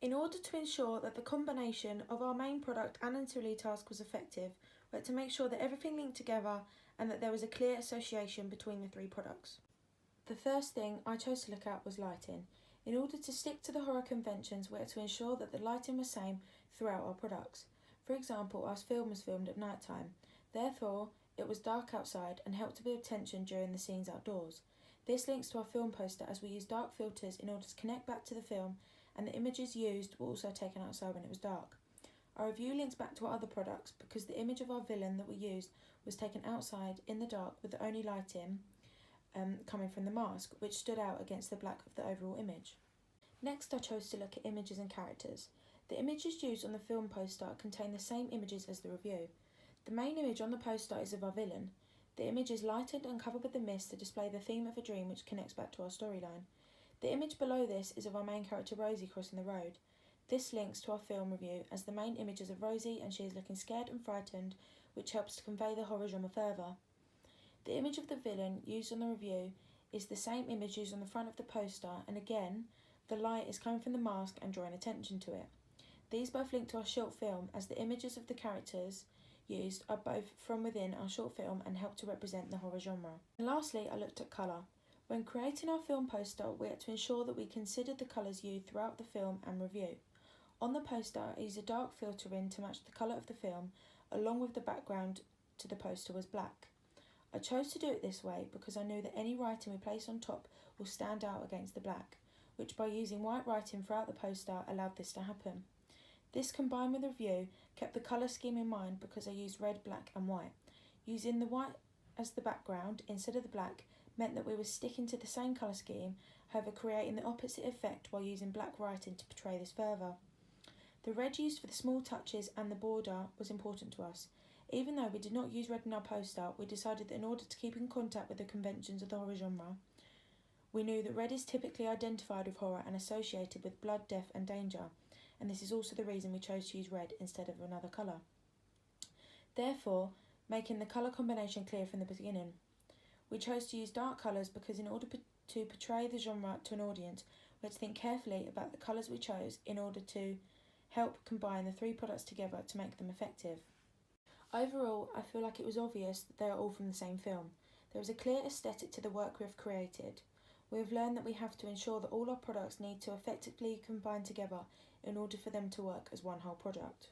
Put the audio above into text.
In order to ensure that the combination of our main product and ancillary task was effective, we had to make sure that everything linked together and that there was a clear association between the three products. The first thing I chose to look at was lighting. In order to stick to the horror conventions, we had to ensure that the lighting was same throughout our products. For example, our film was filmed at night time. Therefore, it was dark outside and helped to build tension during the scenes outdoors. This links to our film poster as we used dark filters in order to connect back to the film, and the images used were also taken outside when it was dark. Our review links back to our other products because the image of our villain that we used was taken outside in the dark with the only lighting coming from the mask, which stood out against the black of the overall image. Next, I chose to look at images and characters. The images used on the film poster contain the same images as the review. The main image on the poster is of our villain. The image is lighted and covered with a mist to display the theme of a dream which connects back to our storyline. The image below this is of our main character Rosie crossing the road. This links to our film review as the main image is of Rosie and she is looking scared and frightened, which helps to convey the horror genre further. The image of the villain used on the review is the same image used on the front of the poster, and again, the light is coming from the mask and drawing attention to it. These both link to our short film as the images of the characters used are both from within our short film and help to represent the horror genre. And lastly, I looked at colour. When creating our film poster, we had to ensure that we considered the colours used throughout the film and review. On the poster, I used a dark filter in to match the colour of the film, along with the background to the poster was black. I chose to do it this way because I knew that any writing we place on top will stand out against the black, which by using white writing throughout the poster allowed this to happen. This combined with the review kept the colour scheme in mind because I used red, black and white. Using the white as the background instead of the black meant that we were sticking to the same colour scheme, however creating the opposite effect while using black writing to portray this further. The red used for the small touches and the border was important to us. Even though we did not use red in our poster, we decided that in order to keep in contact with the conventions of the horror genre, we knew that red is typically identified with horror and associated with blood, death and danger, and this is also the reason we chose to use red instead of another colour. Therefore, making the colour combination clear from the beginning. We chose to use dark colours because in order to portray the genre to an audience, we had to think carefully about the colours we chose in order to help combine the three products together to make them effective. Overall, I feel like it was obvious that they are all from the same film. There is a clear aesthetic to the work we have created. We have learned that we have to ensure that all our products need to effectively combine together in order for them to work as one whole product.